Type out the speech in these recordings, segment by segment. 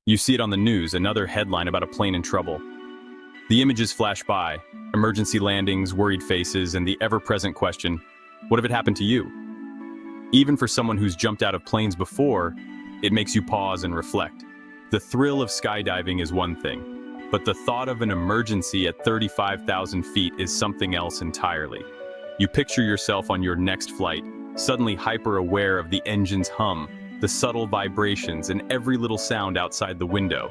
You see it on the news, another headline about a plane in trouble. The images flash by, emergency landings, worried faces, and the ever-present question, what if it happened to you? Even for someone who's jumped out of planes before, it makes you pause and reflect. The thrill of skydiving is one thing, but the thought of an emergency at 35,000 feet is something else entirely. You picture yourself on your next flight, suddenly hyper-aware of the engine's hum, the subtle vibrations, and every little sound outside the window.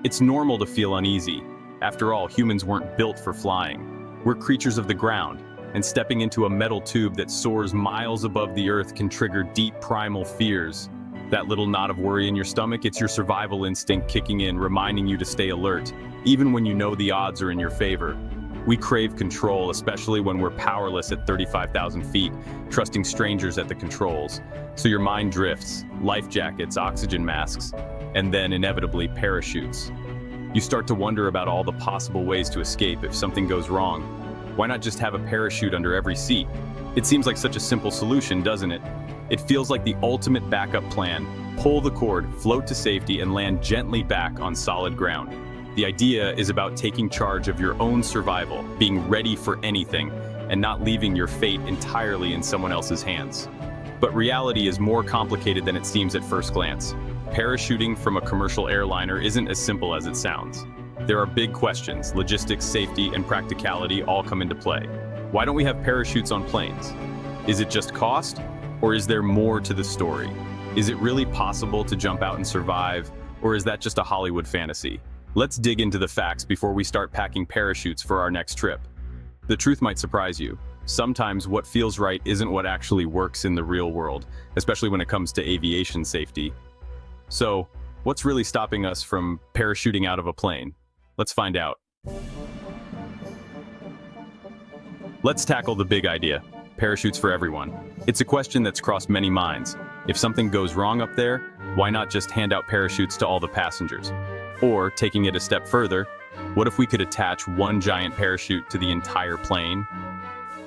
It's normal to feel uneasy. After all, humans weren't built for flying. We're creatures of the ground, and stepping into a metal tube that soars miles above the earth can trigger deep primal fears. That little knot of worry in your stomach, it's your survival instinct kicking in, reminding you to stay alert, even when you know the odds are in your favor. We crave control, especially when we're powerless at 35,000 feet, trusting strangers at the controls. So your mind drifts, life jackets, oxygen masks, and then inevitably parachutes. You start to wonder about all the possible ways to escape if something goes wrong. Why not just have a parachute under every seat? It seems like such a simple solution, doesn't it? It feels like the ultimate backup plan. Pull the cord, float to safety, and land gently back on solid ground. The idea is about taking charge of your own survival, being ready for anything, and not leaving your fate entirely in someone else's hands. But reality is more complicated than it seems at first glance. Parachuting from a commercial airliner isn't as simple as it sounds. There are big questions, logistics, safety, and practicality all come into play. Why don't we have parachutes on planes? Is it just cost? Or is there more to the story? Is it really possible to jump out and survive? Or is that just a Hollywood fantasy? Let's dig into the facts before we start packing parachutes for our next trip. The truth might surprise you. Sometimes what feels right isn't what actually works in the real world, especially when it comes to aviation safety. So, what's really stopping us from parachuting out of a plane? Let's find out. Let's tackle the big idea, parachutes for everyone. It's a question that's crossed many minds. If something goes wrong up there, why not just hand out parachutes to all the passengers? Or, taking it a step further, what if we could attach one giant parachute to the entire plane?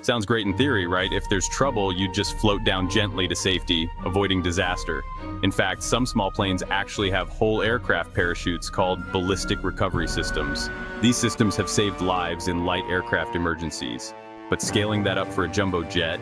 Sounds great in theory, right? If there's trouble, you'd just float down gently to safety, avoiding disaster. In fact, some small planes actually have whole aircraft parachutes called ballistic recovery systems. These systems have saved lives in light aircraft emergencies. But scaling that up for a jumbo jet,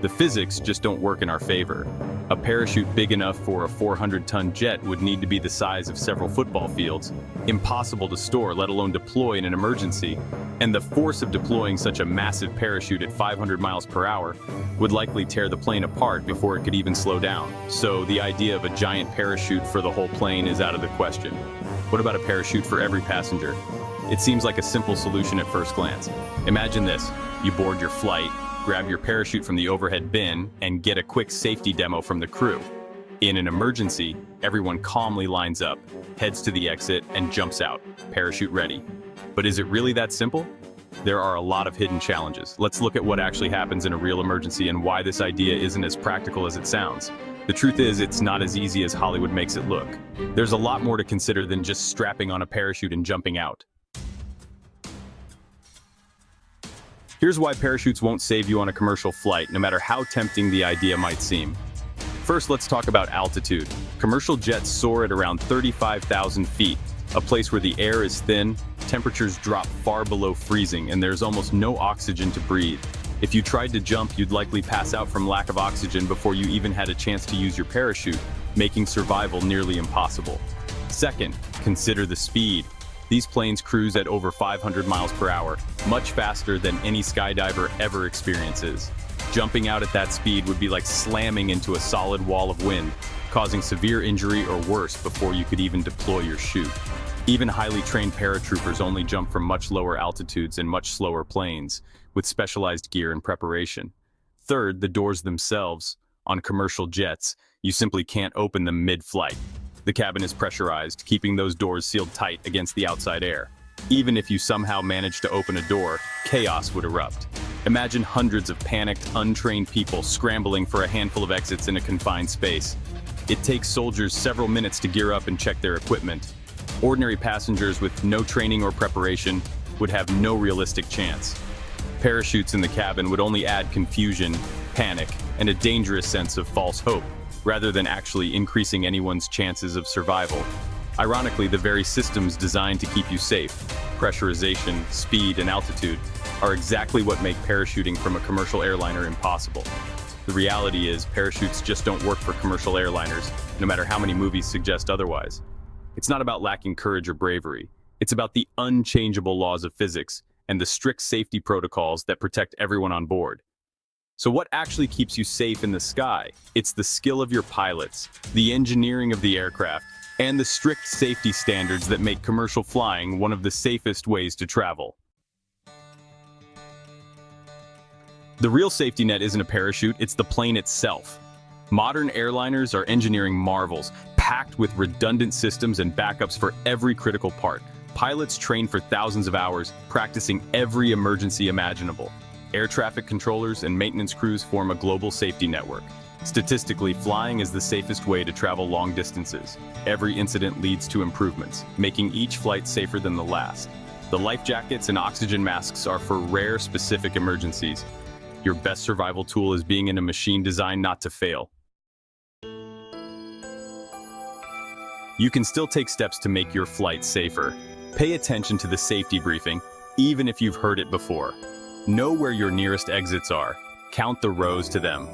the physics just don't work in our favor. A parachute big enough for a 400-ton jet would need to be the size of several football fields, impossible to store, let alone deploy in an emergency. And the force of deploying such a massive parachute at 500 miles per hour would likely tear the plane apart before it could even slow down. So the idea of a giant parachute for the whole plane is out of the question. What about a parachute for every passenger? It seems like a simple solution at first glance. Imagine this: you board your flight, grab your parachute from the overhead bin, and get a quick safety demo from the crew. In an emergency, everyone calmly lines up, heads to the exit, and jumps out, parachute ready. But is it really that simple? There are a lot of hidden challenges. Let's look at what actually happens in a real emergency and why this idea isn't as practical as it sounds. The truth is, it's not as easy as Hollywood makes it look. There's a lot more to consider than just strapping on a parachute and jumping out. Here's why parachutes won't save you on a commercial flight, no matter how tempting the idea might seem. First, let's talk about altitude. Commercial jets soar at around 35,000 feet, a place where the air is thin, temperatures drop far below freezing, and there's almost no oxygen to breathe. If you tried to jump, you'd likely pass out from lack of oxygen before you even had a chance to use your parachute, making survival nearly impossible. Second, consider the speed. These planes cruise at over 500 miles per hour, much faster than any skydiver ever experiences. Jumping out at that speed would be like slamming into a solid wall of wind, causing severe injury or worse before you could even deploy your chute. Even highly trained paratroopers only jump from much lower altitudes in much slower planes, with specialized gear and preparation. Third, the doors themselves. On commercial jets, you simply can't open them mid-flight. The cabin is pressurized, keeping those doors sealed tight against the outside air. Even if you somehow managed to open a door, chaos would erupt. Imagine hundreds of panicked, untrained people scrambling for a handful of exits in a confined space. It takes soldiers several minutes to gear up and check their equipment. Ordinary passengers with no training or preparation would have no realistic chance. Parachutes in the cabin would only add confusion, panic, and a dangerous sense of false hope, rather than actually increasing anyone's chances of survival. Ironically, the very systems designed to keep you safe, pressurization, speed, and altitude, are exactly what make parachuting from a commercial airliner impossible. The reality is, parachutes just don't work for commercial airliners, no matter how many movies suggest otherwise. It's not about lacking courage or bravery. It's about the unchangeable laws of physics and the strict safety protocols that protect everyone on board. So what actually keeps you safe in the sky? It's the skill of your pilots, the engineering of the aircraft, and the strict safety standards that make commercial flying one of the safest ways to travel. The real safety net isn't a parachute, it's the plane itself. Modern airliners are engineering marvels, packed with redundant systems and backups for every critical part. Pilots train for thousands of hours, practicing every emergency imaginable. Air traffic controllers and maintenance crews form a global safety network. Statistically, flying is the safest way to travel long distances. Every incident leads to improvements, making each flight safer than the last. The life jackets and oxygen masks are for rare, specific emergencies. Your best survival tool is being in a machine designed not to fail. You can still take steps to make your flight safer. Pay attention to the safety briefing, even if you've heard it before. Know where your nearest exits are. Count the rows to them.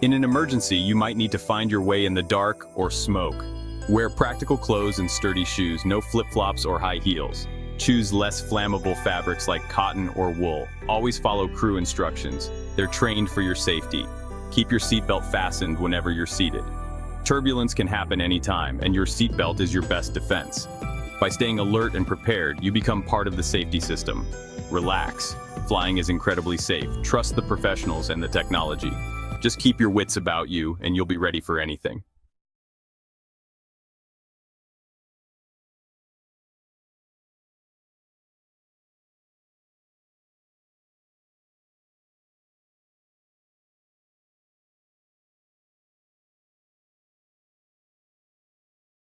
In an emergency, you might need to find your way in the dark or smoke. Wear practical clothes and sturdy shoes, no flip-flops or high heels. Choose less flammable fabrics like cotton or wool. Always follow crew instructions. They're trained for your safety. Keep your seatbelt fastened whenever you're seated. Turbulence can happen anytime, and your seatbelt is your best defense. By staying alert and prepared, you become part of the safety system. Relax. Flying is incredibly safe. Trust the professionals and the technology. Just keep your wits about you, and you'll be ready for anything.